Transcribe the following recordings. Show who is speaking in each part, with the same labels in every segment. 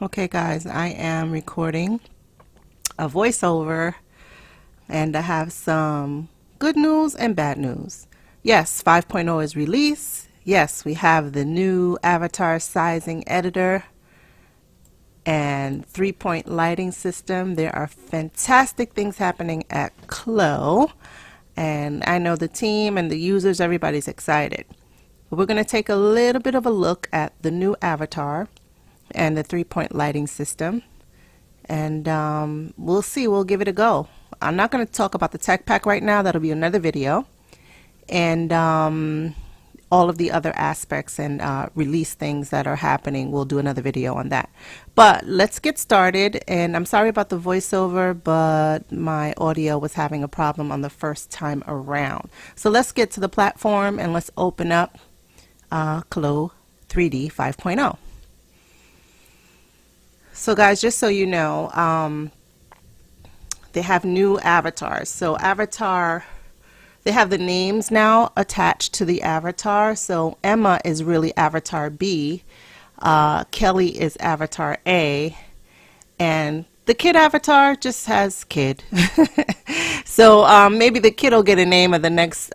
Speaker 1: Okay guys, I am recording a voiceover and I have some good news and bad news. Yes, 5.0 is released. Yes, we have the new avatar sizing editor and 3-point lighting system. There are fantastic things happening at CLO, and I know the team and the users, everybody's excited. But we're going to take a little bit of a look at the new avatar and the 3-point lighting system, and we'll see. We'll give it a go. I'm not going to talk about the tech pack right now. That'll be another video, and all of the other aspects and release things that are happening, we'll do another video on that. But let's get started. And I'm sorry about the voiceover, but my audio was having a problem on the first time around. So let's get to the platform and let's open up CLO3D 5.0. So guys, just so you know, they have new avatars. So they have the names now attached to the avatar. So Emma is really avatar B, Kelly is avatar A, and the kid avatar just has kid. So maybe the kid will get a name of the next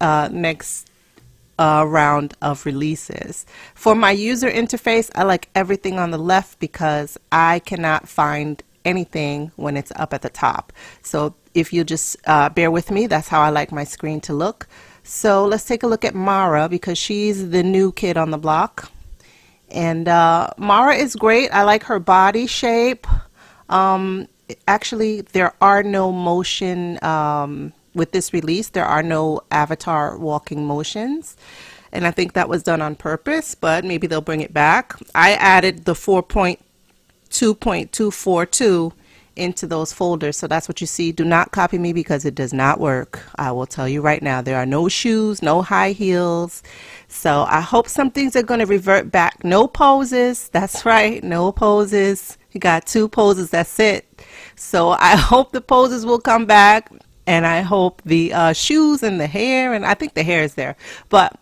Speaker 1: round of releases. For my user interface, I like everything on the left because I cannot find anything when it's up at the top. So if you just bear with me, that's how I like my screen to look. So let's take a look at Mara because she's the new kid on the block. And Mara is great. I like her body shape. Actually, there are no motion with this release. There are no avatar walking motions, and I think that was done on purpose, but maybe they'll bring it back. I added the 4.2.242 into those folders, so that's what you see. Do not copy me because it does not work. I will tell you right now, there are no shoes, no high heels. So I hope some things are going to revert back. No poses. That's right, no poses. You got 2 poses, that's it. So I hope the poses will come back, and I hope the shoes and the hair, and I think the hair is there, but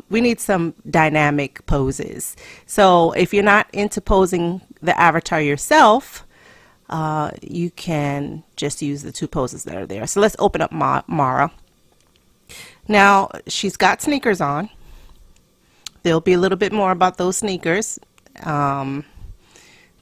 Speaker 1: we need some dynamic poses. So if you're not into posing the avatar yourself, you can just use the 2 poses that are there. So let's open up Mara. Now she's got sneakers on. There'll be a little bit more about those sneakers.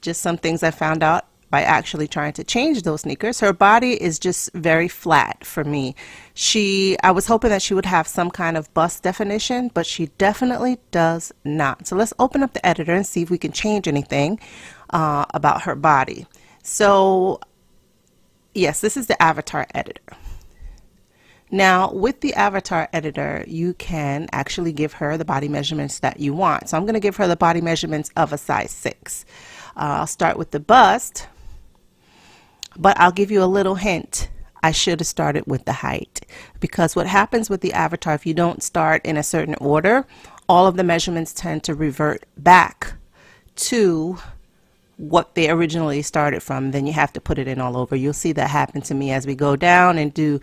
Speaker 1: Just some things I found out by actually trying to change those sneakers. Her body is just very flat for me. I was hoping that she would have some kind of bust definition, but she definitely does not. So let's open up the editor and see if we can change anything about her body. So yes, this is the avatar editor. Now with the avatar editor, you can actually give her the body measurements that you want. So I'm going to give her the body measurements of a size 6. I'll start with the bust, but I'll give you a little hint. I should have started with the height, because what happens with the avatar, if you don't start in a certain order, all of the measurements tend to revert back to what they originally started from. Then you have to put it in all over. You'll see that happen to me as we go down and do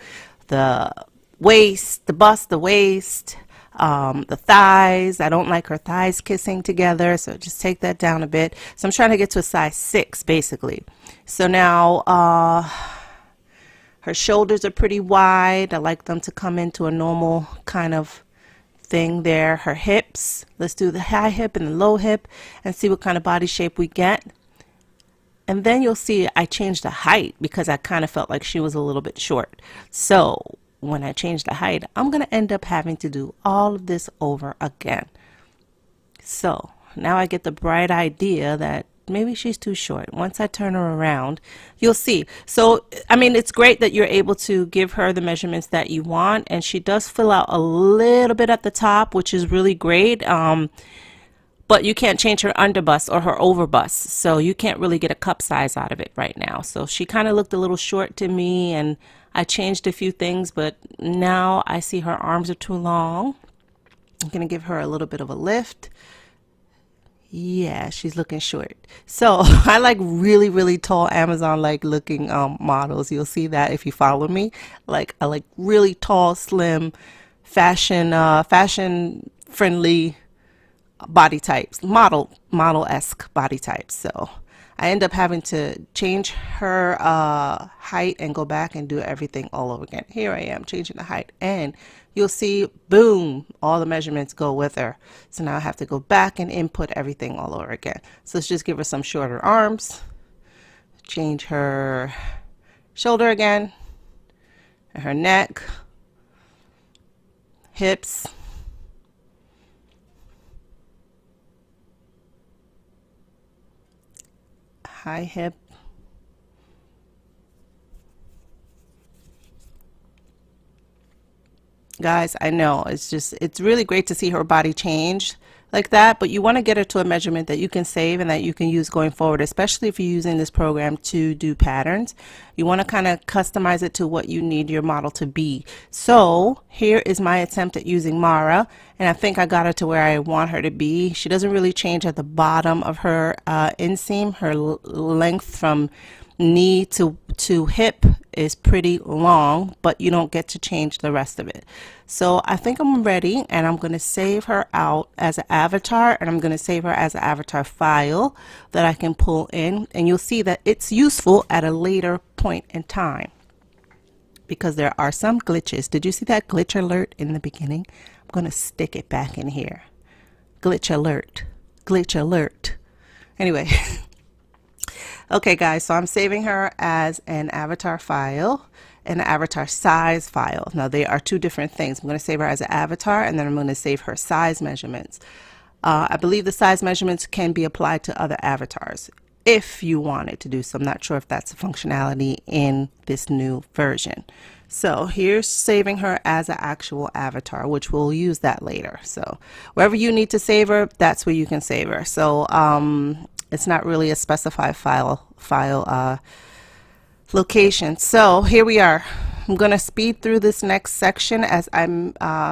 Speaker 1: the waist, the bust, the waist, the thighs. I don't like her thighs kissing together, so just take that down a bit. So I'm trying to get to a size 6 basically. So now her shoulders are pretty wide. I like them to come into a normal kind of thing there. Her hips, let's do the high hip and the low hip and see what kind of body shape we get. And then you'll see I changed the height because I kind of felt like she was a little bit short. So when I change the height, I'm going to end up having to do all of this over again. So now I get the bright idea that maybe she's too short. Once I turn her around, you'll see. So, I mean, it's great that you're able to give her the measurements that you want, and she does fill out a little bit at the top, which is really great. But you can't change her underbust or her overbust, so you can't really get a cup size out of it right now. So she kind of looked a little short to me, and I changed a few things, but now I see her arms are too long. I'm going to give her a little bit of a lift. Yeah, she's looking short. So I like really, really tall Amazon-like looking models. You'll see that if you follow me. Like I like really tall, slim, fashion-friendly body types, model-esque body types. So I end up having to change her height and go back and do everything all over again. Here I am changing the height, and you'll see, boom, all the measurements go with her. So now I have to go back and input everything all over again. So let's just give her some shorter arms, change her shoulder again, and her neck, hips, high hip, guys, I know it's really great to see her body change like that, but you want to get her to a measurement that you can save and that you can use going forward, especially if you're using this program to do patterns. You want to kind of customize it to what you need your model to be. So here is my attempt at using Mara, and I think I got her to where I want her to be. She doesn't really change at the bottom of her inseam. Her length from knee to hip is pretty long, but you don't get to change the rest of it. So I think I'm ready, and I'm going to save her out as an avatar, and I'm going to save her as an avatar file that I can pull in, and you'll see that it's useful at a later point in time because there are some glitches. Did you see that glitch alert in the beginning? I'm going to stick it back in here. Glitch alert, glitch alert. Anyway. Okay guys, so I'm saving her as an avatar file and an avatar size file. Now they are two different things. I'm going to save her as an avatar, and then I'm going to save her size measurements. I believe the size measurements can be applied to other avatars if you wanted to do so. I'm not sure if that's a functionality in this new version. So here's saving her as an actual avatar, which we'll use that later. So wherever you need to save her, that's where you can save her. So it's not really a specified file location. So here we are. I'm going to speed through this next section as I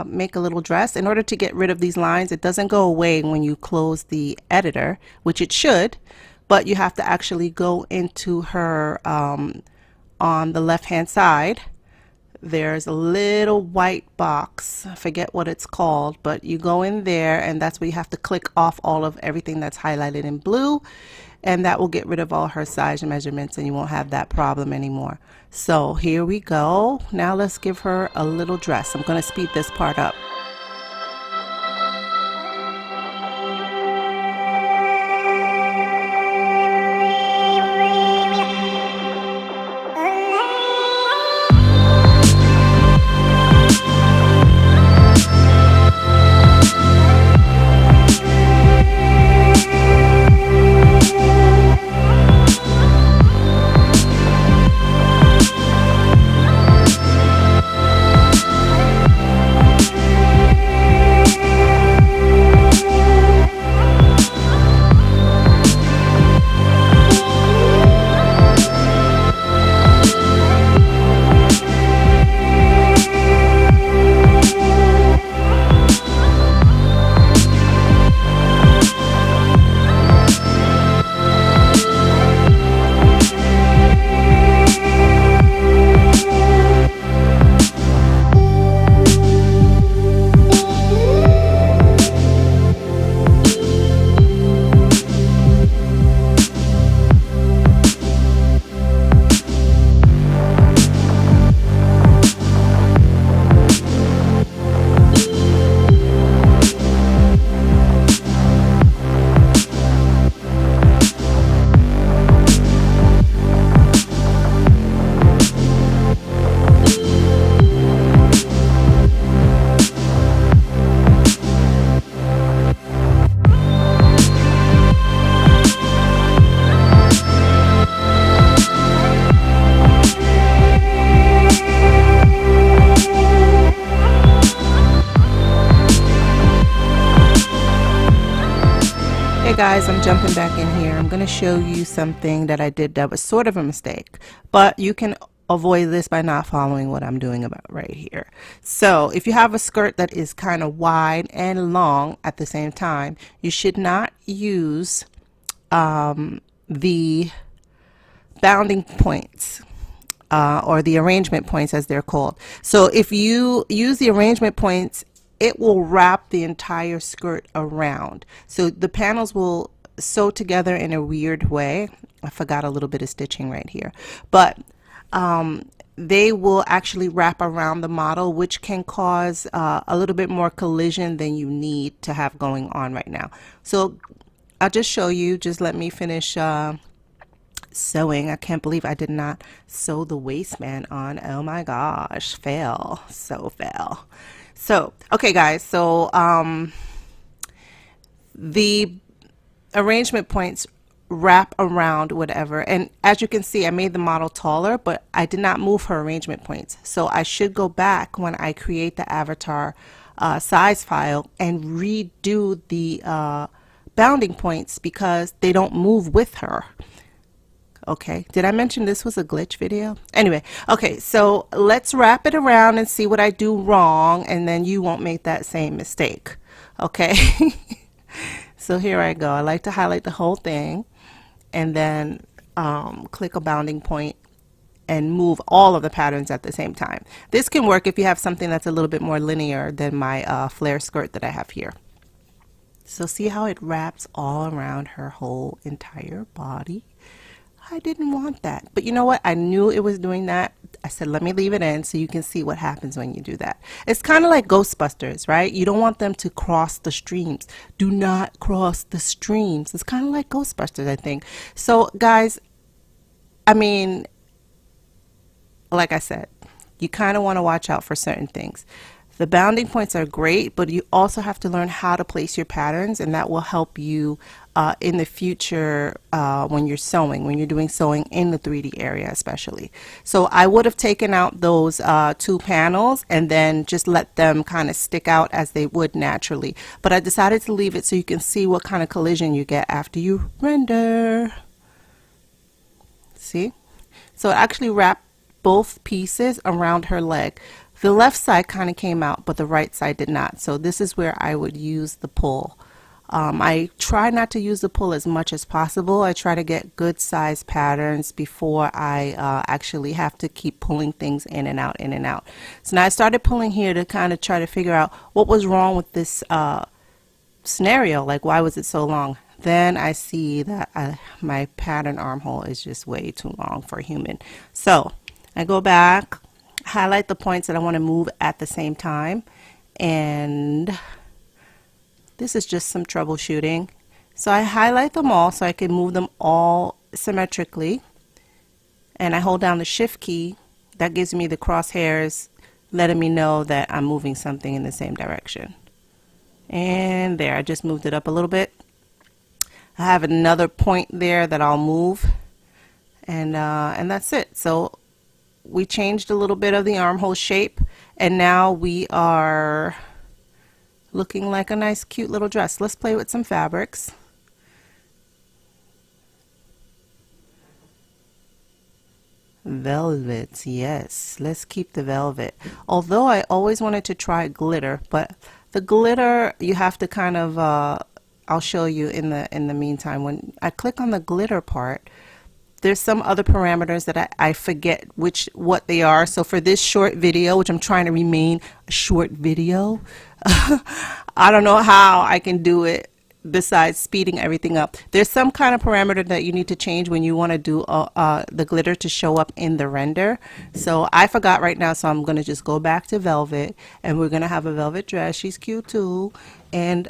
Speaker 1: make a little dress. In order to get rid of these lines, it doesn't go away when you close the editor, which it should, but you have to actually go into her on the left hand side. There's a little white box, I forget what it's called, but you go in there, and that's where you have to click off all of everything that's highlighted in blue, and that will get rid of all her size measurements, and you won't have that problem anymore. So here we go. Now let's give her a little dress. I'm going to speed this part up. Guys, I'm jumping back in here. I'm going to show you something that I did that was sort of a mistake, but you can avoid this by not following what I'm doing about right here. So if you have a skirt that is kind of wide and long at the same time, you should not use the bounding points or the arrangement points as they're called. So if you use the arrangement points, it will wrap the entire skirt around. So the panels will sew together in a weird way. I forgot a little bit of stitching right here, but they will actually wrap around the model, which can cause a little bit more collision than you need to have going on right now. So I'll just show you. Just let me finish sewing. I can't believe I did not sew the waistband on. Oh my gosh, fail. So fail. So okay guys, so the arrangement points wrap around whatever, and as you can see, I made the model taller, but I did not move her arrangement points. So I should go back when I create the avatar size file and redo the bounding points because they don't move with her. Okay, did I mention this was a glitch video? Anyway, okay, so let's wrap it around and see what I do wrong, and then you won't make that same mistake. Okay. So here I go. I like to highlight the whole thing and then click a bounding point and move all of the patterns at the same time. This can work if you have something that's a little bit more linear than my flare skirt that I have here. So see how it wraps all around her whole entire body? I didn't want that, but you know what? I knew it was doing that. I said, let me leave it in so you can see what happens when you do that. It's kind of like Ghostbusters, right? You don't want them to cross the streams. Do not cross the streams. It's kind of like Ghostbusters, I think. So guys, I mean, like I said, you kind of want to watch out for certain things. The bounding points are great, but you also have to learn how to place your patterns, and that will help you in the future when you're sewing, when you're doing sewing in the 3D area especially. So I would have taken out those 2 panels and then just let them kind of stick out as they would naturally. But I decided to leave it so you can see what kind of collision you get after you render. See? So it actually wrapped both pieces around her leg. The left side kind of came out, but the right side did not. So this is where I would use the pull. I try not to use the pull as much as possible. I try to get good size patterns before I actually have to keep pulling things in and out, in and out. So now I started pulling here to kind of try to figure out what was wrong with this scenario. Like, why was it so long? Then I see that my pattern armhole is just way too long for a human. So I go back, highlight the points that I want to move at the same time, and this is just some troubleshooting. So I highlight them all so I can move them all symmetrically, and I hold down the shift key. That gives me the crosshairs letting me know that I'm moving something in the same direction. And there, I just moved it up a little bit. I have another point there that I'll move, and that's it. So we changed a little bit of the armhole shape, and now we are looking like a nice cute little dress. Let's play with some fabrics. Velvet, yes, let's keep the velvet. Although I always wanted to try glitter, but the glitter you have to kind of I'll show you in the meantime. When I click on the glitter part, there's some other parameters that I forget what they are. So for this short video, which I'm trying to remain a short video, I don't know how I can do it besides speeding everything up. There's some kind of parameter that you need to change when you want to do the glitter to show up in the render. So I forgot right now, so I'm going to just go back to velvet, and we're going to have a velvet dress. She's cute too. And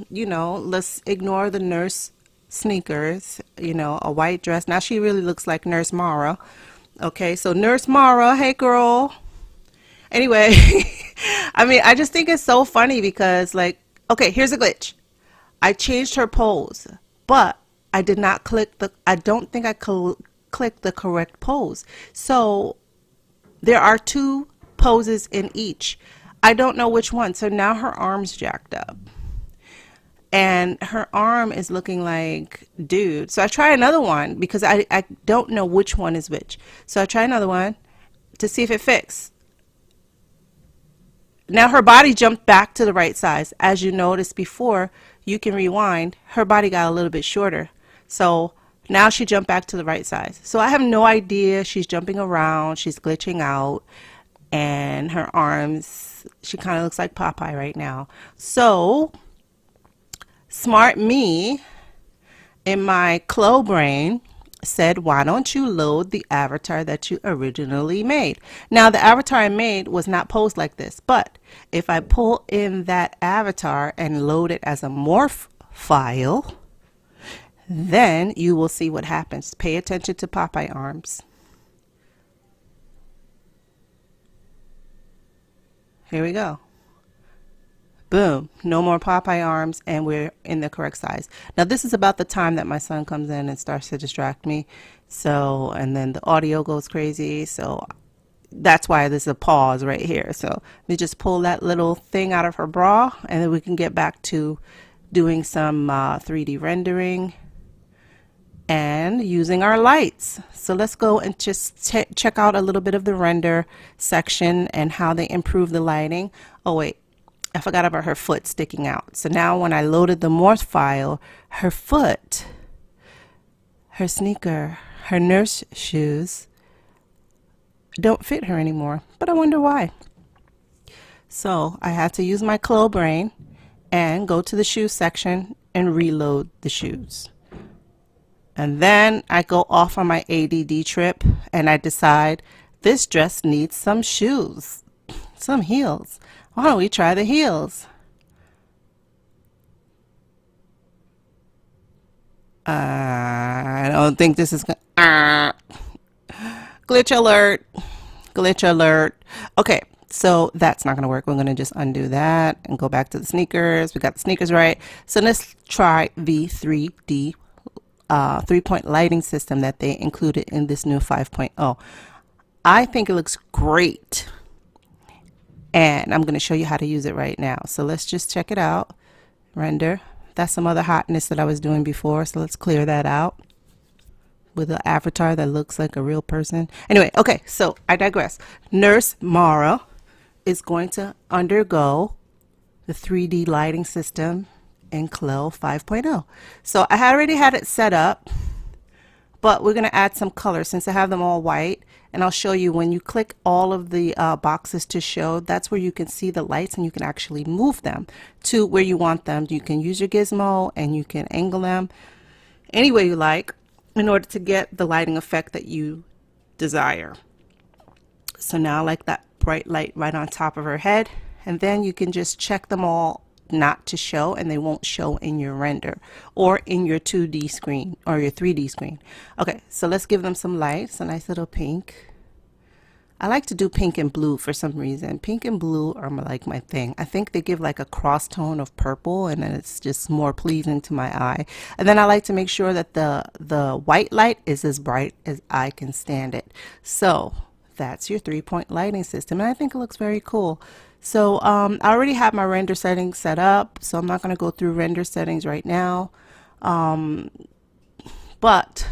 Speaker 1: you know, let's ignore the nurse sneakers, you know, a white dress. Now she really looks like Nurse Mara. Okay, so Nurse Mara, hey girl. Anyway, I mean, I just think it's so funny because, like, okay, here's a glitch. I changed her pose, but I did not click I don't think I clicked the correct pose. So there are 2 poses in each. I don't know which one. So now her arm's jacked up, and her arm is looking like, dude. So I try another one because I don't know which one is which. So I try another one to see if it fits. Now her body jumped back to the right size. As you noticed before, you can rewind. Her body got a little bit shorter. So now she jumped back to the right size. So I have no idea. She's jumping around. She's glitching out. And her arms, she kind of looks like Popeye right now. So smart me, in my CLO brain, said, why don't you load the avatar that you originally made? Now, the avatar I made was not posed like this, but if I pull in that avatar and load it as a morph file, then you will see what happens. Pay attention to Popeye arms. Here we go. Boom, no more Popeye arms, and we're in the correct size. Now this is about the time that my son comes in and starts to distract me. So, and then the audio goes crazy. So that's why there's a pause right here. So let me just pull that little thing out of her bra, and then we can get back to doing some 3D rendering and using our lights. So let's go and just check out a little bit of the render section and how they improve the lighting. Oh wait, I forgot about her foot sticking out. So now when I loaded the morph file, her foot, her sneaker, her nurse shoes don't fit her anymore, but I wonder why. So I had to use my CLO brain and go to the shoe section and reload the shoes. And then I go off on my ADD trip and I decide this dress needs some shoes, some heels. Why don't we try the heels? I don't think this is gonna, glitch alert, glitch alert. Okay, so that's not gonna work. We're gonna just undo that and go back to the sneakers. We got the sneakers right. So let's try the 3D 3-point lighting system that they included in this new 5.0. I think it looks great, and I'm going to show you how to use it right now. So let's just check it out. Render. That's some other hotness that I was doing before, so let's clear that out with an avatar that looks like a real person. Anyway, okay, so I digress. Nurse Mara is going to undergo the 3D lighting system in CLO 5.0. So I already had it set up, but we're going to add some color since I have them all white. And I'll show you when you click all of the boxes to show, that's where you can see the lights and you can actually move them to where you want them. You can use your gizmo and you can angle them any way you like in order to get the lighting effect that you desire. So now I like that bright light right on top of her head, and then you can just check them all not to show, and they won't show in your render or in your 2D screen or your 3D screen. Okay, so let's give them some lights, a nice little pink. I like to do pink and blue for some reason. Pink and blue are like my thing. I think they give like a cross tone of purple, and then it's just more pleasing to my eye. And then I like to make sure that the white light is as bright as I can stand it. So that's your 3-point lighting system, and I think it looks very cool. So I already have my render settings set up, so I'm not going to go through render settings right now. But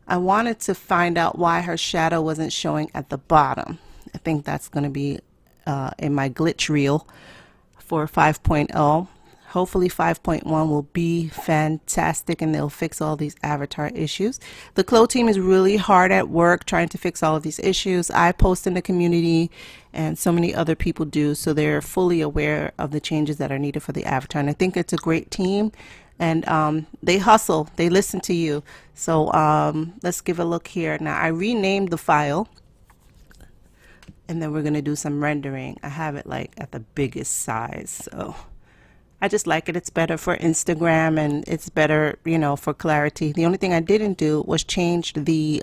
Speaker 1: I wanted to find out why her shadow wasn't showing at the bottom. I think that's going to be in my glitch reel for 5.0. Hopefully 5.1 will be fantastic and they'll fix all these avatar issues. The CLO team is really hard at work trying to fix all of these issues. I post in the community and so many other people do, so they're fully aware of the changes that are needed for the avatar. And I think it's a great team, and they hustle, they listen to you. So let's give a look here. Now I renamed the file, and then we're going to do some rendering. I have it like at the biggest size, so I just like it. It's better for Instagram and it's better, you know, for clarity. The only thing I didn't do was change the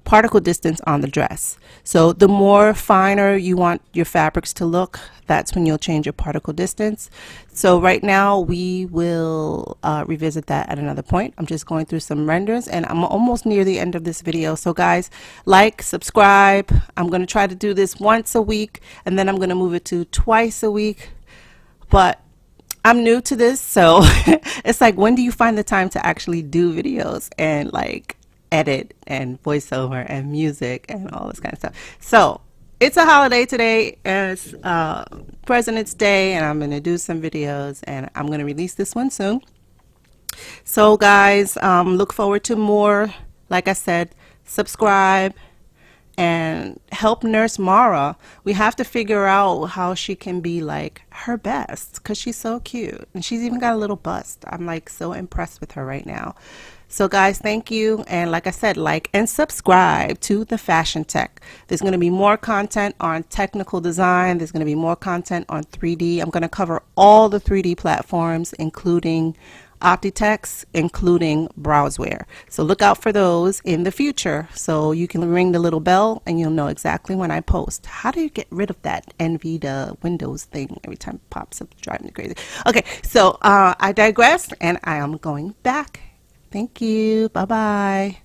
Speaker 1: particle distance on the dress. So the more finer you want your fabrics to look, that's when you'll change your particle distance. So right now we will revisit that at another point. I'm just going through some renders and I'm almost near the end of this video. So guys, like, subscribe. I'm going to try to do this once a week, and then I'm going to move it to twice a week. But I'm new to this, so it's like, when do you find the time to actually do videos and like edit and voiceover and music and all this kind of stuff? So it's a holiday today. It's President's Day, and I'm going to do some videos, and I'm going to release this one soon. So guys, look forward to more. Like I said, subscribe and help Nurse Mara. We have to figure out how she can be like her best, because she's so cute and she's even got a little bust. I'm like so impressed with her right now. So guys, thank you. And like I said, like and subscribe to the Fashion Tech. There's going to be more content on technical design. There's going to be more content on 3D. I'm going to cover all the 3D platforms, including Optitex, including Browseware. So look out for those in the future. So you can ring the little bell and you'll know exactly when I post. How do you get rid of that NVIDIA Windows thing every time it pops up? It's driving me crazy. Okay, so I digress and I am going back. Thank you. Bye-bye.